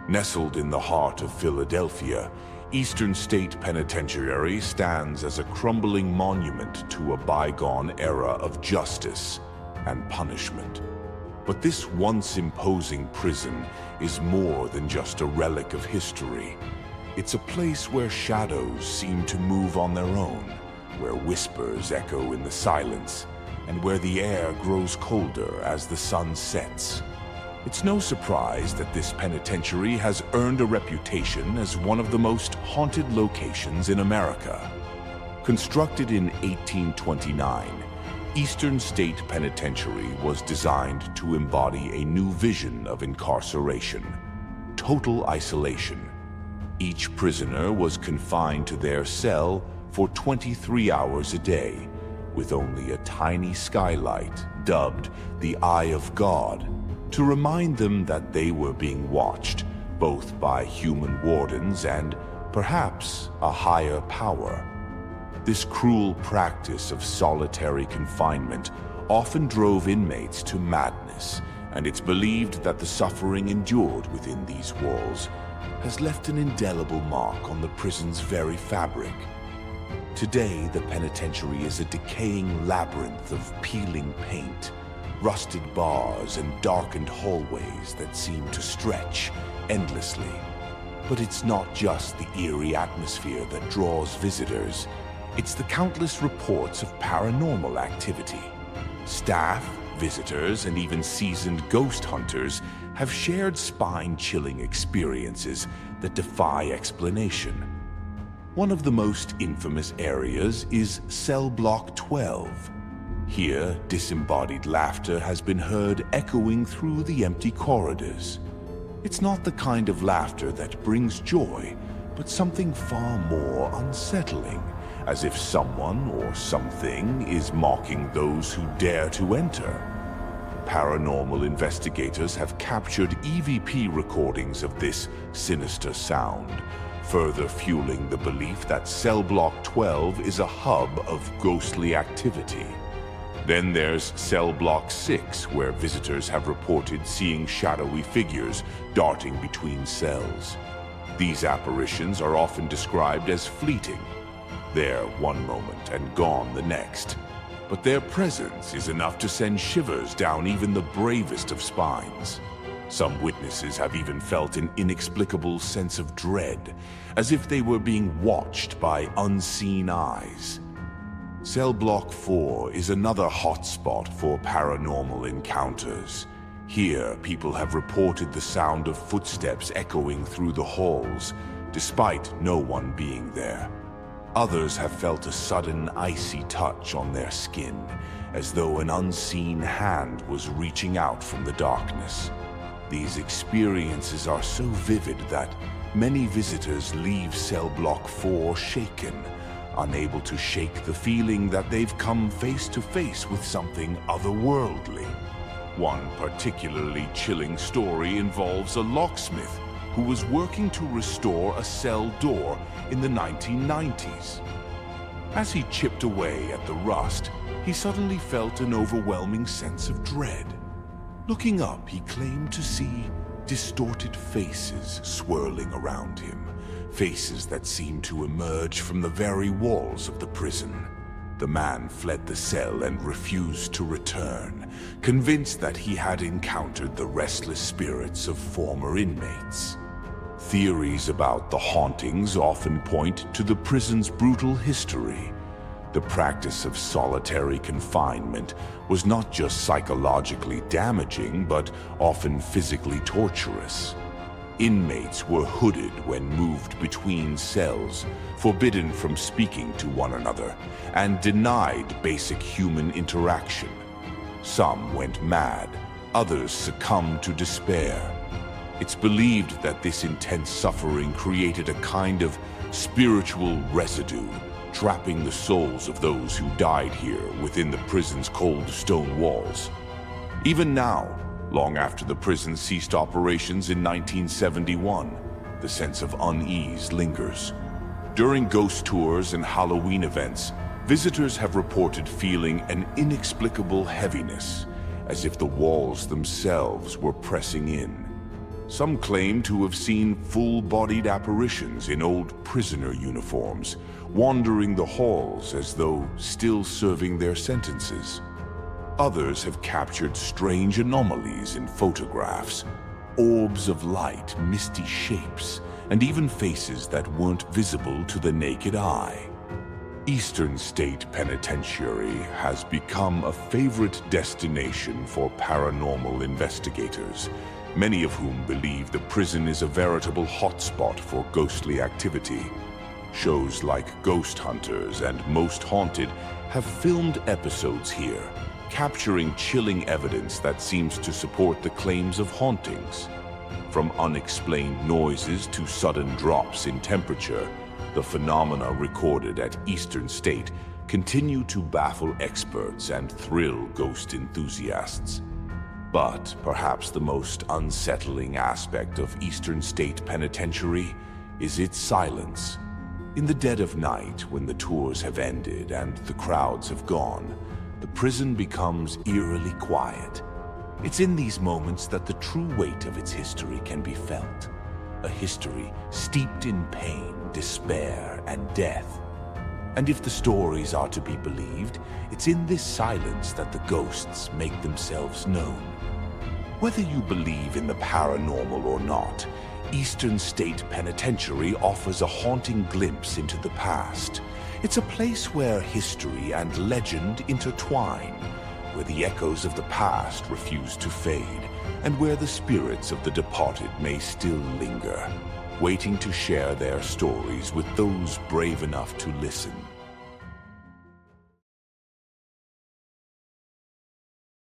Nestled in the heart of Philadelphia, Eastern State Penitentiary stands as a crumbling monument to a bygone era of justice and punishment. But this once imposing prison is more than just a relic of history. It's a place where shadows seem to move on their own, where whispers echo in the silence, and where the air grows colder as the sun sets. It's no surprise that this penitentiary has earned a reputation as one of the most haunted locations in America. Constructed in 1829, Eastern State Penitentiary was designed to embody a new vision of incarceration: total isolation. Each prisoner was confined to their cell for 23 hours a day, with only a tiny skylight, dubbed the Eye of God, to remind them that they were being watched, both by human wardens and, perhaps, a higher power. This cruel practice of solitary confinement often drove inmates to madness, and it's believed that the suffering endured within these walls has left an indelible mark on the prison's very fabric. Today, the penitentiary is a decaying labyrinth of peeling paint, rusted bars, and darkened hallways that seem to stretch endlessly. But it's not just the eerie atmosphere that draws visitors. It's the countless reports of paranormal activity. Staff, visitors, and even seasoned ghost hunters have shared spine-chilling experiences that defy explanation. One of the most infamous areas is Cell Block 12. Here, disembodied laughter has been heard echoing through the empty corridors. It's not the kind of laughter that brings joy, but something far more unsettling, as if someone or something is mocking those who dare to enter. Paranormal investigators have captured EVP recordings of this sinister sound, further fueling the belief that Cell Block 12 is a hub of ghostly activity. Then there's Cell Block 6, where visitors have reported seeing shadowy figures darting between cells. These apparitions are often described as fleeting. There one moment and gone the next. But their presence is enough to send shivers down even the bravest of spines. Some witnesses have even felt an inexplicable sense of dread, as if they were being watched by unseen eyes. Cell Block 4 is another hotspot for paranormal encounters. Here, people have reported the sound of footsteps echoing through the halls, despite no one being there. Others have felt a sudden icy touch on their skin, as though an unseen hand was reaching out from the darkness. These experiences are so vivid that many visitors leave Cell Block 4 shaken, unable to shake the feeling that they've come face to face with something otherworldly. One particularly chilling story involves a locksmith who was working to restore a cell door in the 1990s. As he chipped away at the rust, he suddenly felt an overwhelming sense of dread. Looking up, he claimed to see distorted faces swirling around him, faces that seemed to emerge from the very walls of the prison. The man fled the cell and refused to return, convinced that he had encountered the restless spirits of former inmates. Theories about the hauntings often point to the prison's brutal history. The practice of solitary confinement was not just psychologically damaging, but often physically torturous. Inmates were hooded when moved between cells, forbidden from speaking to one another, and denied basic human interaction. Some went mad, others succumbed to despair. It's believed that this intense suffering created a kind of spiritual residue, trapping the souls of those who died here within the prison's cold stone walls. Even now, long after the prison ceased operations in 1971, the sense of unease lingers. During ghost tours and Halloween events, visitors have reported feeling an inexplicable heaviness, as if the walls themselves were pressing in. Some claim to have seen full-bodied apparitions in old prisoner uniforms, wandering the halls as though still serving their sentences. Others have captured strange anomalies in photographs, orbs of light, misty shapes, and even faces that weren't visible to the naked eye. Eastern State Penitentiary has become a favorite destination for paranormal investigators, many of whom believe the prison is a veritable hotspot for ghostly activity. Shows like Ghost Hunters and Most Haunted have filmed episodes here, capturing chilling evidence that seems to support the claims of hauntings. From unexplained noises to sudden drops in temperature, the phenomena recorded at Eastern State continue to baffle experts and thrill ghost enthusiasts. But perhaps the most unsettling aspect of Eastern State Penitentiary is its silence. In the dead of night, when the tours have ended and the crowds have gone, the prison becomes eerily quiet. It's in these moments that the true weight of its history can be felt. A history steeped in pain, despair, and death. And if the stories are to be believed, it's in this silence that the ghosts make themselves known. Whether you believe in the paranormal or not, Eastern State Penitentiary offers a haunting glimpse into the past. It's a place where history and legend intertwine, where the echoes of the past refuse to fade, and where the spirits of the departed may still linger, waiting to share their stories with those brave enough to listen.